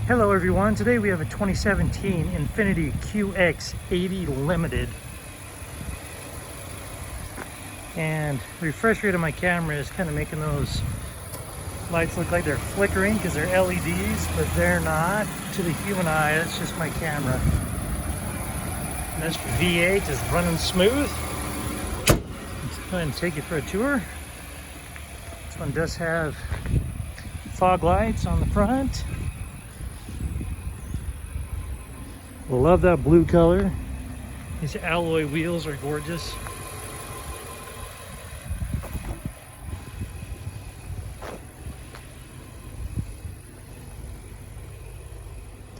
Hello everyone, today we have a 2017 Infiniti QX80 Limited. And the refresh rate on my camera is kind of making those lights look like they're flickering because they're LEDs, but they're not. To the human eye, that's just my camera. And this V8 is running smooth. Let's go ahead and take you for a tour. This one does have fog lights on the front. Love that blue color. These alloy wheels are gorgeous.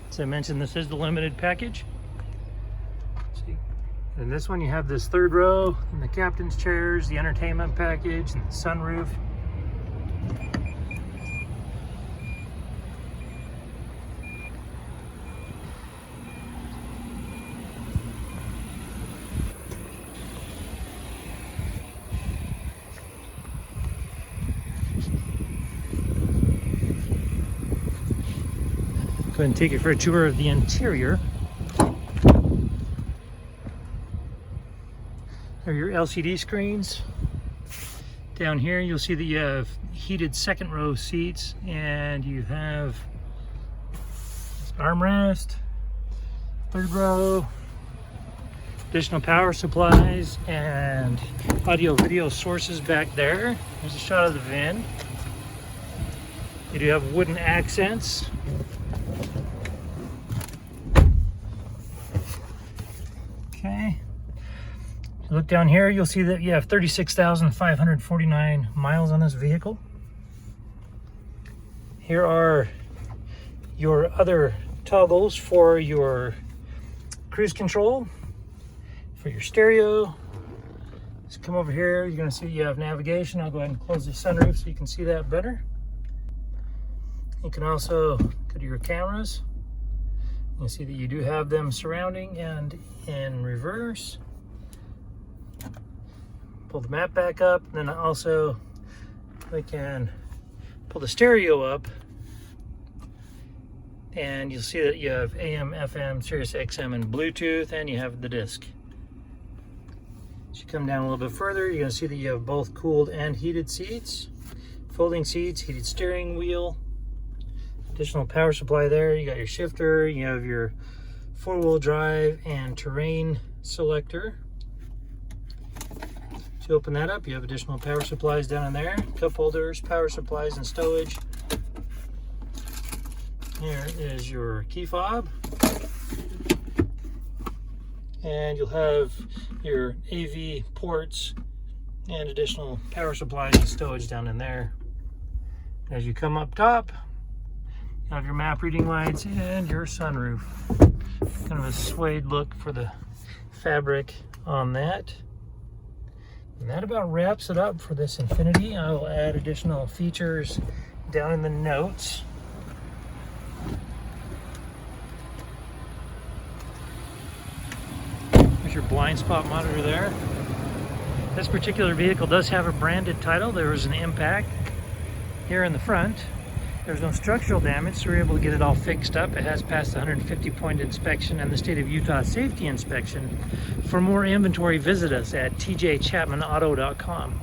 As I mentioned, this is the limited package. See? And this one you have this third row and the captain's chairs, the entertainment package, and the sunroof. Go ahead and take you for a tour of the interior. There are your LCD screens. Down here you'll see that you have heated second row seats and you have armrest, third row, additional power supplies, and audio video sources back there. There's a shot of the VIN. You do have wooden accents. Okay. If you look down here, you'll see that you have 36,549 miles on this vehicle. Here are your other toggles for your cruise control, for your stereo. So come over here, you're going to see you have navigation. I'll go ahead and close the sunroof so you can see that better. You can also go to your cameras. You see that you do have them surrounding and in reverse. Pull the map back up, and then also we can pull the stereo up, and you'll see that you have AM, FM, Sirius XM, and Bluetooth, and you have the disc. As you come down a little bit further, you're going to see that you have both cooled and heated seats, folding seats, heated steering wheel. Additional power supply there. You got your shifter, you have your four-wheel drive and terrain selector. To open that up, you have additional power supplies down in there, cup holders, power supplies, and stowage. Here is your key fob. And you'll have your AV ports and additional power supplies and stowage down in there. As you come up top, you have your map reading lights and your sunroof. Kind of a suede look for the fabric on that. And that about wraps it up for this Infiniti. I will add additional features down in the notes. There's your blind spot monitor there. This particular vehicle does have a branded title. There was an impact here in the front. There's no structural damage, so we're able to get it all fixed up. It has passed the 150-point inspection and the state of Utah safety inspection. For more inventory, visit us at tjchapmanauto.com.